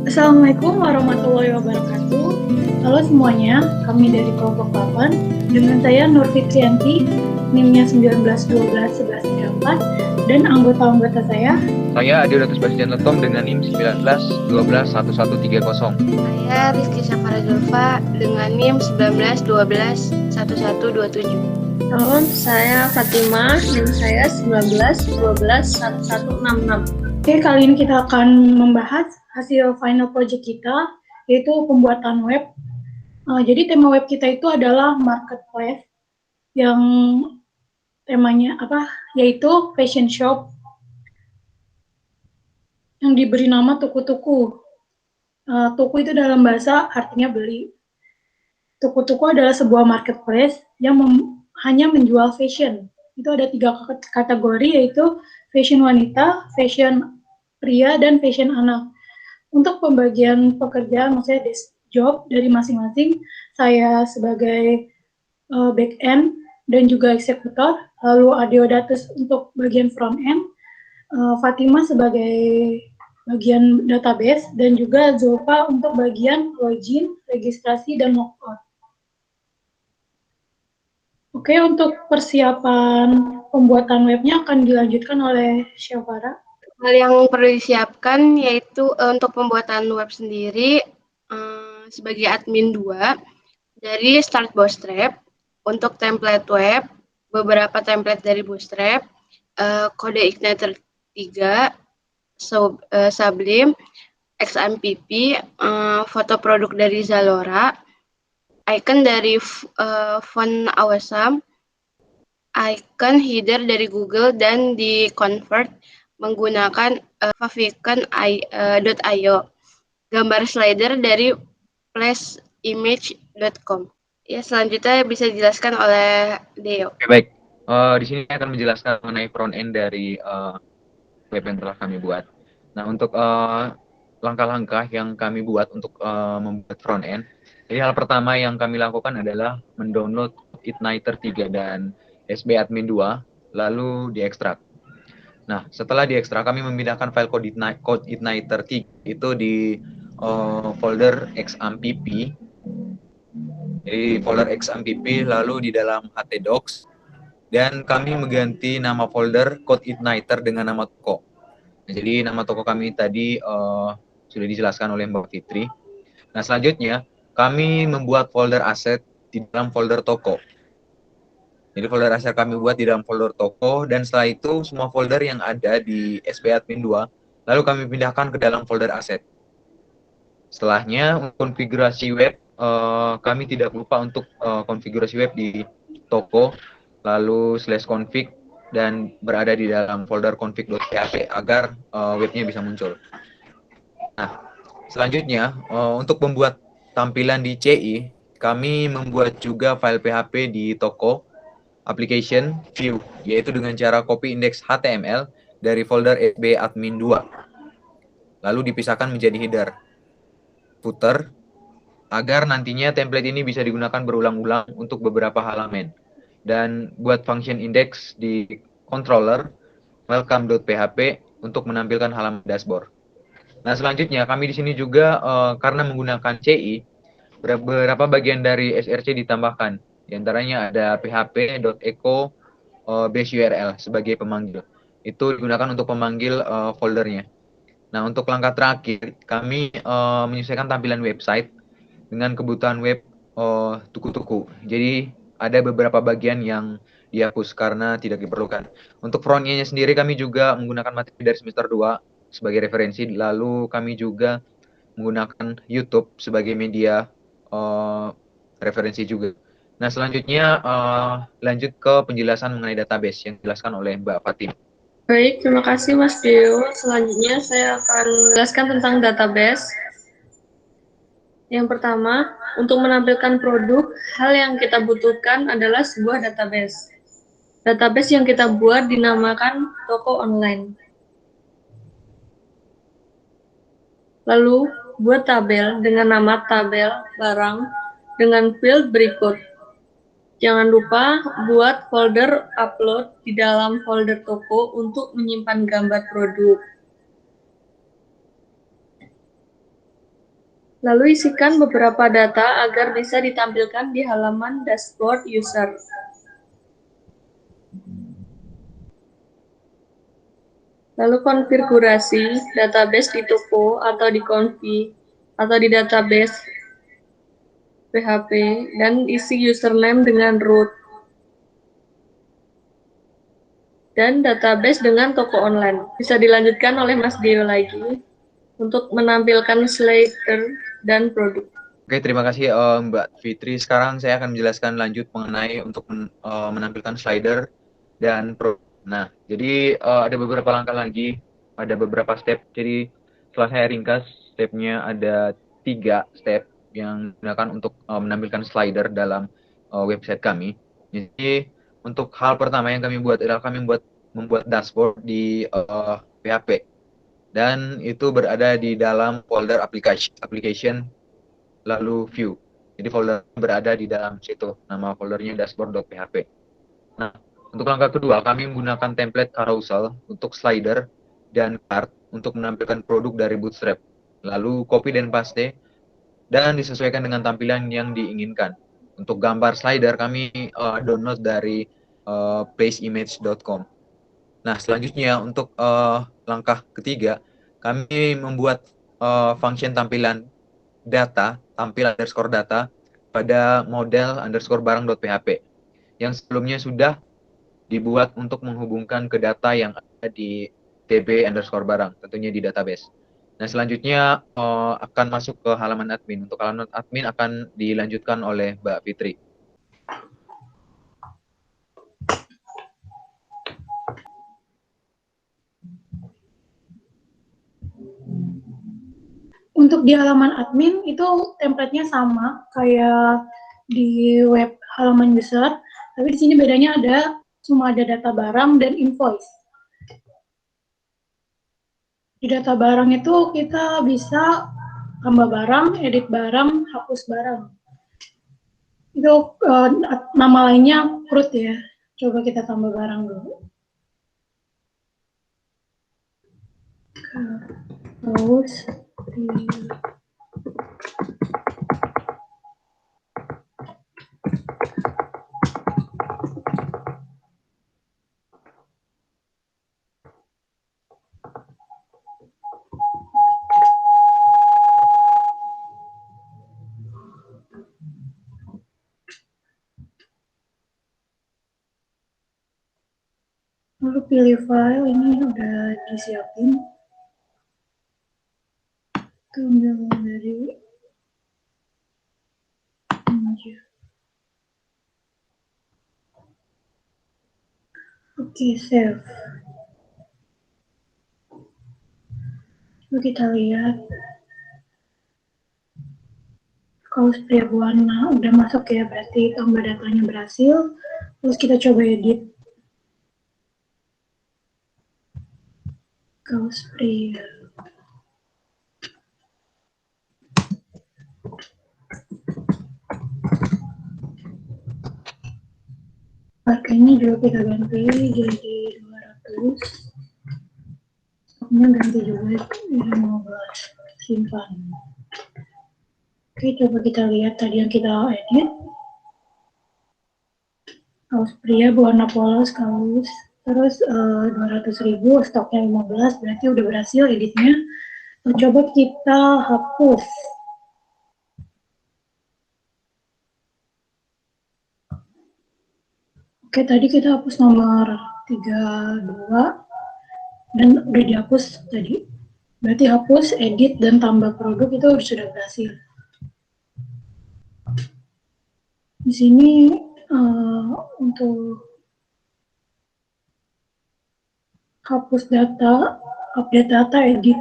Assalamualaikum warahmatullahi wabarakatuh. Halo semuanya, kami dari kelompok 8 dengan saya Nur Fitrianti, NIM-nya 19121134 dan anggota-anggota saya. Saya Adiodatus Bastian Letom dengan NIM 19121130. Saya Rizky Safara Zulfa dengan NIM 19121127. Salam, saya Fatimah, NIM saya 19121166. Oke, kali ini kita akan membahas hasil final project kita, yaitu pembuatan web. Jadi tema web kita itu adalah marketplace, yang temanya yaitu fashion shop, yang diberi nama tuku-tuku. Tuku itu dalam bahasa artinya beli. Tuku-tuku adalah sebuah marketplace yang hanya menjual fashion. Itu ada 3 kategori, yaitu fashion wanita, fashion pria, dan fashion anak. Untuk pembagian pekerjaan, maksudnya desk job dari masing-masing, saya sebagai back end dan juga eksekutor, lalu Adiodatus untuk bagian front end, Fatimah sebagai bagian database, dan juga Zulfa untuk bagian login, registrasi, dan logout. Oke, untuk persiapan pembuatan webnya akan dilanjutkan oleh Syafara. Hal yang perlu disiapkan yaitu untuk pembuatan web sendiri sebagai admin 2 dari Start Bootstrap, untuk template web, beberapa template dari Bootstrap, kode Igniter 3, Sublime, XMPP, foto produk dari Zalora, icon dari font Awesome, icon header dari Google, dan di-convert menggunakan favicon.io, gambar slider dari flashimage.com. Ya, selanjutnya bisa dijelaskan oleh Deo. Oke, baik. Di sini saya akan menjelaskan mengenai front end dari web yang telah kami buat. Nah, untuk langkah-langkah yang kami buat untuk membuat front end, jadi hal pertama yang kami lakukan adalah mendownload Igniter 3 dan SB Admin 2, lalu diekstrak. Nah, setelah diekstrak, kami memindahkan file code Igniter 3 itu di folder XAMPP. Jadi folder XAMPP, lalu di dalam htdocs, dan kami mengganti nama folder code Igniter dengan nama toko. Nah, jadi nama toko kami tadi sudah dijelaskan oleh Mbak Fitri. Nah, selanjutnya kami membuat folder aset di dalam folder toko. Jadi folder aset kami buat di dalam folder toko, dan setelah itu semua folder yang ada di SB Admin 2 lalu kami pindahkan ke dalam folder aset. Setelahnya konfigurasi web, kami tidak lupa untuk konfigurasi web di toko, lalu /config, dan berada di dalam folder config.php agar webnya bisa muncul. Nah, selanjutnya untuk membuat tampilan di CI, kami membuat juga file PHP di toko application view, yaitu dengan cara copy index HTML dari folder SB admin 2, lalu dipisahkan menjadi header, footer, agar nantinya template ini bisa digunakan berulang-ulang untuk beberapa halaman. Dan buat function index di controller welcome.php untuk menampilkan halaman dashboard. Nah, selanjutnya kami di sini juga karena menggunakan CI, beberapa bagian dari SRC ditambahkan. Di antaranya ada php.echo base URL sebagai pemanggil. Itu digunakan untuk pemanggil foldernya. Nah, untuk langkah terakhir, kami menyesuaikan tampilan website dengan kebutuhan web tuku-tuku. Jadi ada beberapa bagian yang dihapus karena tidak diperlukan. Untuk front end-nya sendiri kami juga menggunakan materi dari semester 2 sebagai referensi, lalu kami juga menggunakan YouTube sebagai media referensi juga. Nah, selanjutnya lanjut ke penjelasan mengenai database yang dijelaskan oleh Mbak Fatim. Baik, terima kasih Mas Deo. Selanjutnya saya akan menjelaskan tentang database. Yang pertama, untuk menampilkan produk, hal yang kita butuhkan adalah sebuah database. Database yang kita buat dinamakan toko online. Lalu, buat tabel dengan nama tabel barang dengan field berikut. Jangan lupa buat folder upload di dalam folder toko untuk menyimpan gambar produk. Lalu isikan beberapa data agar bisa ditampilkan di halaman dashboard user. Lalu konfigurasi database di toko atau di config atau di database PHP dan isi username dengan root. Dan database dengan toko online. Bisa dilanjutkan oleh Mas Dio lagi untuk menampilkan slider dan produk. Oke, terima kasih Mbak Fitri. Sekarang saya akan menjelaskan lanjut mengenai untuk menampilkan slider dan produk. Nah, jadi ada beberapa langkah lagi, ada beberapa step. Jadi setelah saya ringkas, stepnya ada 3 step yang digunakan untuk menampilkan slider dalam website kami. Jadi untuk hal pertama yang kami buat adalah kami membuat dashboard di PHP, dan itu berada di dalam folder application lalu view. Jadi folder berada di dalam situ, nama foldernya dashboard.php. Nah, untuk langkah kedua, kami menggunakan template carousel untuk slider dan card untuk menampilkan produk dari Bootstrap. Lalu copy dan paste dan disesuaikan dengan tampilan yang diinginkan. Untuk gambar slider kami download dari placeimage.com. Nah, selanjutnya untuk langkah ketiga, kami membuat function tampilan data, tampil_data pada model_barang.php yang sebelumnya sudah dibuat untuk menghubungkan ke data yang ada di db_barang, tentunya di database. Nah, selanjutnya akan masuk ke halaman admin. Untuk halaman admin akan dilanjutkan oleh Mbak Fitri. Untuk di halaman admin itu template-nya sama kayak di web halaman user, tapi di sini bedanya cuma ada data barang dan invoice. Di data barang itu kita bisa tambah barang, edit barang, hapus barang. Itu nama lainnya CRUD ya. Coba kita tambah barang dulu. Terus lalu pilih file, ini udah disiapin. Ambil dari Oke, save. Lalu kita lihat kalau pria warna udah masuk ya, berarti tambah datanya berhasil. Terus kita coba edit kaos pria. Harganya juga kita ganti jadi 200. Stoknya ganti juga jadi 15. Simpan. Oke, coba kita lihat tadi yang kita edit. Kaos pria berwarna polos kaos. Terus 200.000, stoknya 15, berarti udah berhasil editnya. Coba kita hapus. Oke, tadi kita hapus nomor 32 dan udah dihapus tadi. Berarti hapus, edit, dan tambah produk itu sudah berhasil. Di sini untuk hapus data, update data, edit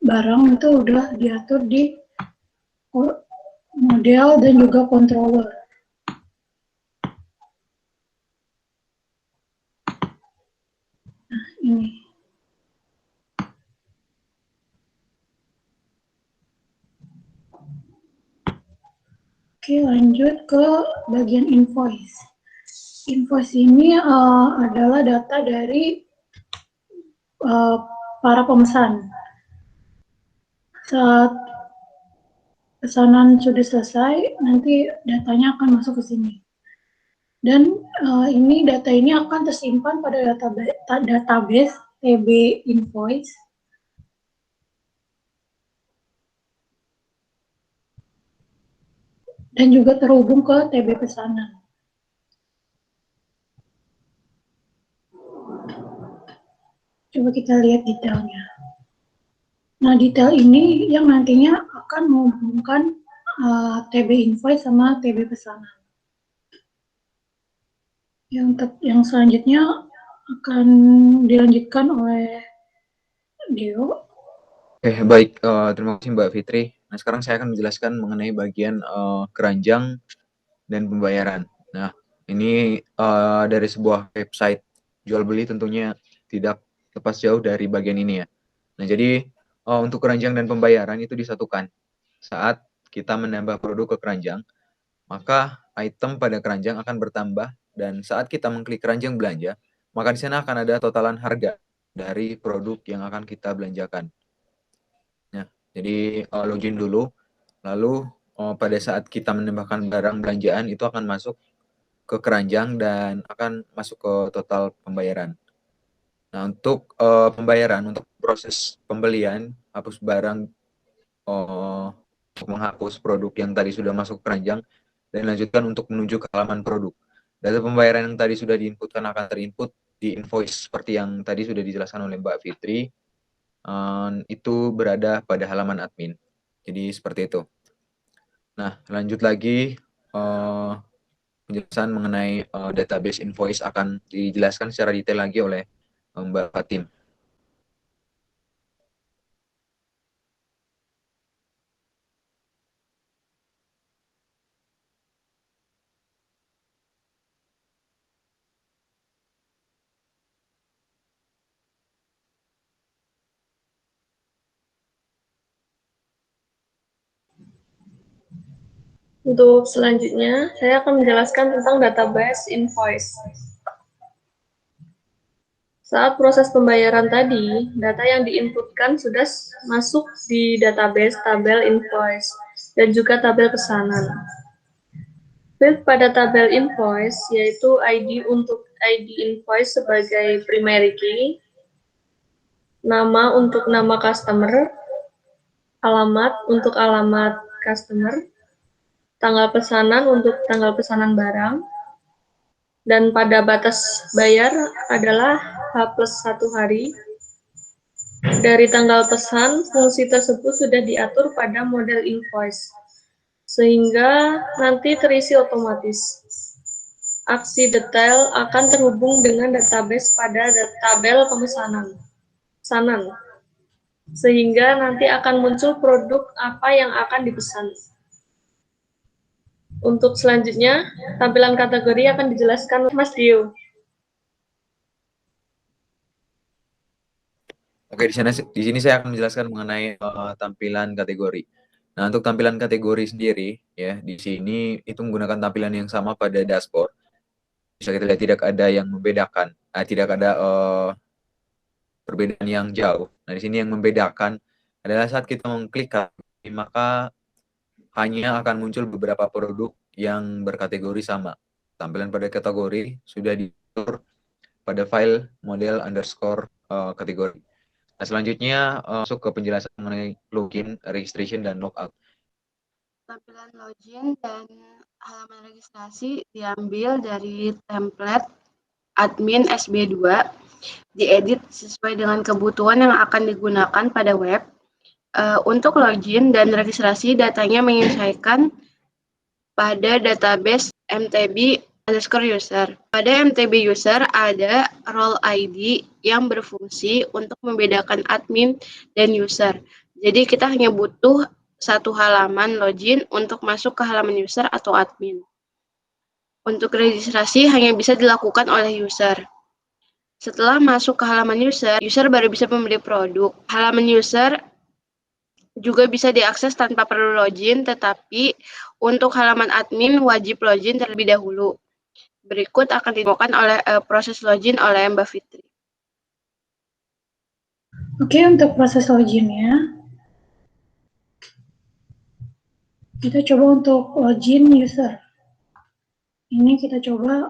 barang itu udah diatur di model dan juga controller. Nah, ini. Oke, lanjut ke bagian invoice. Invoice ini adalah data dari para pemesan. Saat pesanan sudah selesai, nanti datanya akan masuk ke sini. Dan ini data ini akan tersimpan pada database TB invoice. Dan juga terhubung ke TB pesanan. Coba kita lihat detailnya. Nah, detail ini yang nantinya akan menghubungkan TB invoice sama TB pesanan. Yang selanjutnya akan dilanjutkan oleh Deo. Oke, baik. Terima kasih Mbak Fitri. Nah, sekarang saya akan menjelaskan mengenai bagian keranjang dan pembayaran. Nah, ini dari sebuah website jual beli tentunya tidak lepas jauh dari bagian ini ya. Nah, jadi untuk keranjang dan pembayaran itu disatukan. Saat kita menambah produk ke keranjang, maka item pada keranjang akan bertambah, dan saat kita mengklik keranjang belanja, maka di sana akan ada totalan harga dari produk yang akan kita belanjakan. Nah, jadi login dulu, lalu pada saat kita menambahkan barang belanjaan itu akan masuk ke keranjang dan akan masuk ke total pembayaran. Nah, untuk pembayaran, untuk proses pembelian, hapus barang, menghapus produk yang tadi sudah masuk ke keranjang, dan lanjutkan untuk menuju ke halaman produk. Data pembayaran yang tadi sudah diinputkan akan terinput di invoice seperti yang tadi sudah dijelaskan oleh Mbak Fitri. Itu berada pada halaman admin. Jadi seperti itu. Nah, lanjut lagi penjelasan mengenai database invoice akan dijelaskan secara detail lagi oleh Mbak Fatim. Untuk selanjutnya, saya akan menjelaskan tentang database invoice. Saat proses pembayaran tadi, data yang diinputkan sudah masuk di database tabel invoice dan juga tabel pesanan. Field pada tabel invoice yaitu ID untuk ID invoice sebagai primary key, nama untuk nama customer, alamat untuk alamat customer, tanggal pesanan untuk tanggal pesanan barang, dan pada batas bayar adalah H+1 hari. Dari tanggal pesan, fungsi tersebut sudah diatur pada model invoice, sehingga nanti terisi otomatis. Aksi detail akan terhubung dengan database pada tabel pemesanan, sehingga nanti akan muncul produk apa yang akan dipesan. Untuk selanjutnya, tampilan kategori akan dijelaskan oleh Mas Dio. Oke, di sini saya akan menjelaskan mengenai tampilan kategori. Nah, untuk tampilan kategori sendiri, ya, di sini itu menggunakan tampilan yang sama pada dashboard. Bisa kita lihat tidak ada yang membedakan, tidak ada perbedaan yang jauh. Nah, di sini yang membedakan adalah saat kita mengklik kategori, maka hanya akan muncul beberapa produk yang berkategori sama. Tampilan pada kategori sudah diatur pada file model underscore kategori. Nah, selanjutnya masuk ke penjelasan mengenai login, registration, dan logout. Tampilan login dan halaman registrasi diambil dari template admin SB2, diedit sesuai dengan kebutuhan yang akan digunakan pada web. Untuk login dan registrasi, datanya menyesuaikan pada database mtb_user. Pada mtb user ada role ID yang berfungsi untuk membedakan admin dan user. Jadi kita hanya butuh satu halaman login untuk masuk ke halaman user atau admin. Untuk registrasi hanya bisa dilakukan oleh user. Setelah masuk ke halaman user, user baru bisa membeli produk. Halaman user juga bisa diakses tanpa perlu login, tetapi untuk halaman admin wajib login terlebih dahulu. Berikut akan dibawakan oleh proses login oleh Mbak Fitri. Oke, untuk proses loginnya, Kita coba untuk login user. Ini kita coba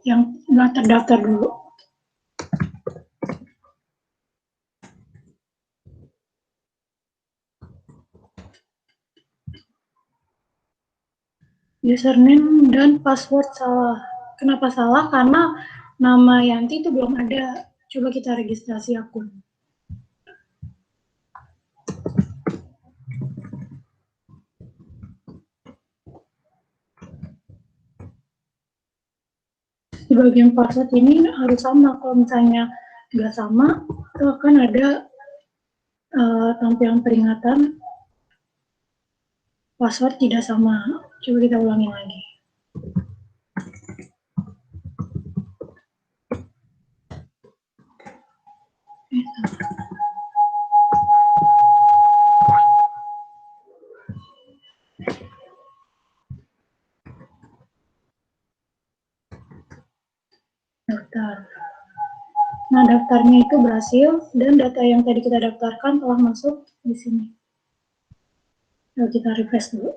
yang nggak terdaftar dulu. Username dan password salah. Kenapa salah? Karena nama Yanti itu belum ada. Coba kita registrasi akun. Di bagian password ini harus sama. Kalau misalnya nggak sama, itu akan ada tampilan peringatan password tidak sama. Coba kita ulangi lagi. Daftar. Nah, daftarnya itu berhasil dan data yang tadi kita daftarkan telah masuk di sini. Lalu kita refresh dulu.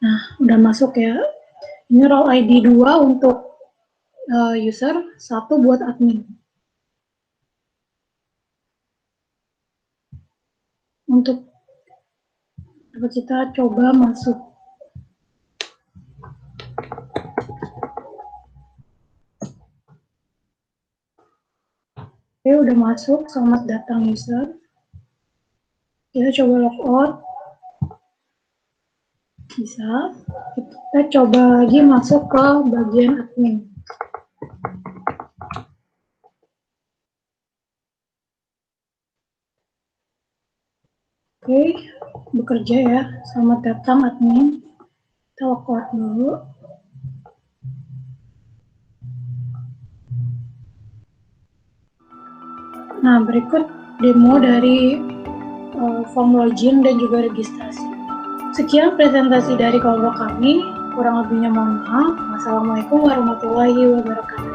Nah, udah masuk ya. Ini role ID 2 untuk user, 1 buat admin. Untuk kita coba masuk. Oke, udah masuk. Selamat datang user. Kita coba logout. Bisa. Kita coba lagi masuk ke bagian admin. Oke, bekerja ya. Selamat datang admin. Kita logout dulu. Nah, berikut demo dari form login dan juga registrasi. Sekian presentasi dari kelompok kami. Kurang lebihnya mohon maaf. Wassalamualaikum warahmatullahi wabarakatuh.